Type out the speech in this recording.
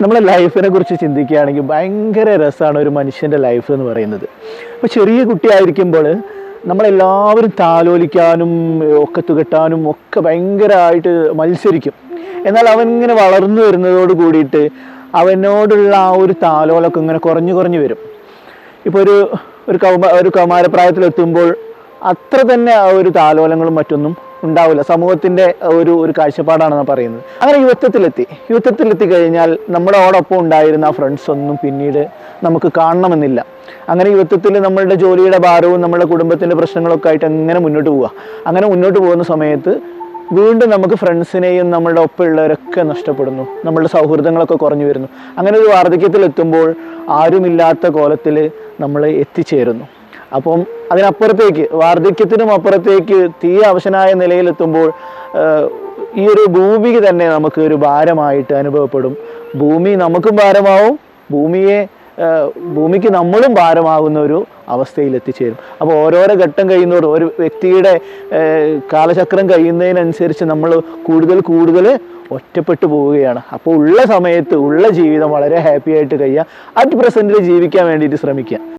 നമ്മളെ ലൈഫിനെ കുറിച്ച് ചിന്തിക്കുകയാണെങ്കിൽ ഭയങ്കര രസമാണ് ഒരു മനുഷ്യൻ്റെ ലൈഫ് എന്ന് പറയുന്നത്. അപ്പോൾ ചെറിയ കുട്ടിയായിരിക്കുമ്പോൾ നമ്മളെല്ലാവരും താലോലിക്കാനും ഒക്കെ തുകട്ടാനും ഒക്കെ ഭയങ്കരമായിട്ട് മത്സരിക്കും. എന്നാൽ അവൻ ഇങ്ങനെ വളർന്നു വരുന്നതോട് കൂടിയിട്ട് അവനോടുള്ള ആ ഒരു താലോലൊക്കെ ഇങ്ങനെ കുറഞ്ഞു കുറഞ്ഞു വരും. ഇപ്പോൾ ഒരു കൗമാരപ്രായത്തിലെത്തുമ്പോൾ അത്ര തന്നെ ആ ഒരു താലോലങ്ങളും മറ്റൊന്നും ഉണ്ടാവില്ല. സമൂഹത്തിൻ്റെ ഒരു കാഴ്ചപ്പാടാണ് ഞാൻ പറയുന്നത്. അങ്ങനെ യുവത്വത്തിലെത്തി കഴിഞ്ഞാൽ നമ്മളോടൊപ്പം ഉണ്ടായിരുന്ന ആ ഫ്രണ്ട്സ് ഒന്നും പിന്നീട് നമുക്ക് കാണണമെന്നില്ല. അങ്ങനെ യുവത്വത്തിൽ നമ്മളുടെ ജോലിയുടെ ഭാരവും നമ്മളുടെ കുടുംബത്തിൻ്റെ പ്രശ്നങ്ങളൊക്കെ ആയിട്ട് അങ്ങനെ മുന്നോട്ട് പോകുന്ന സമയത്ത് വീണ്ടും നമുക്ക് ഫ്രണ്ട്സിനെയും നമ്മളുടെ ഒപ്പമുള്ളവരൊക്കെ നഷ്ടപ്പെടുന്നു. നമ്മളുടെ സൗഹൃദങ്ങളൊക്കെ കുറഞ്ഞു വരുന്നു. അങ്ങനെ ഒരു വാർദ്ധക്യത്തിലെത്തുമ്പോൾ ആരുമില്ലാത്ത കോലത്തിൽ നമ്മൾ എത്തിച്ചേരുന്നു. അപ്പം അതിനപ്പുറത്തേക്ക് വാർദ്ധക്യത്തിനും അപ്പുറത്തേക്ക് തീരെ അവശനായ നിലയിലെത്തുമ്പോൾ ഈ ഒരു ഭൂമിക്ക് തന്നെ നമുക്ക് ഒരു ഭാരമായിട്ട് അനുഭവപ്പെടും. ഭൂമി നമുക്കും ഭാരമാവും, ഭൂമിക്ക് നമ്മളും ഭാരമാകുന്ന ഒരു അവസ്ഥയിൽ എത്തിച്ചേരും. അപ്പോൾ ഓരോരോ ഘട്ടം കഴിയുന്നതോറും ഒരു വ്യക്തിയുടെ കാലചക്രം കഴിയുന്നതിനനുസരിച്ച് നമ്മൾ കൂടുതൽ ഒറ്റപ്പെട്ടു പോവുകയാണ്. അപ്പോൾ ഉള്ള സമയത്ത് ഉള്ള ജീവിതം വളരെ ഹാപ്പി ആയിട്ട് കഴിയുക, അറ്റ് പ്രസൻറ്റിൽ ജീവിക്കാൻ വേണ്ടിയിട്ട് ശ്രമിക്കുക.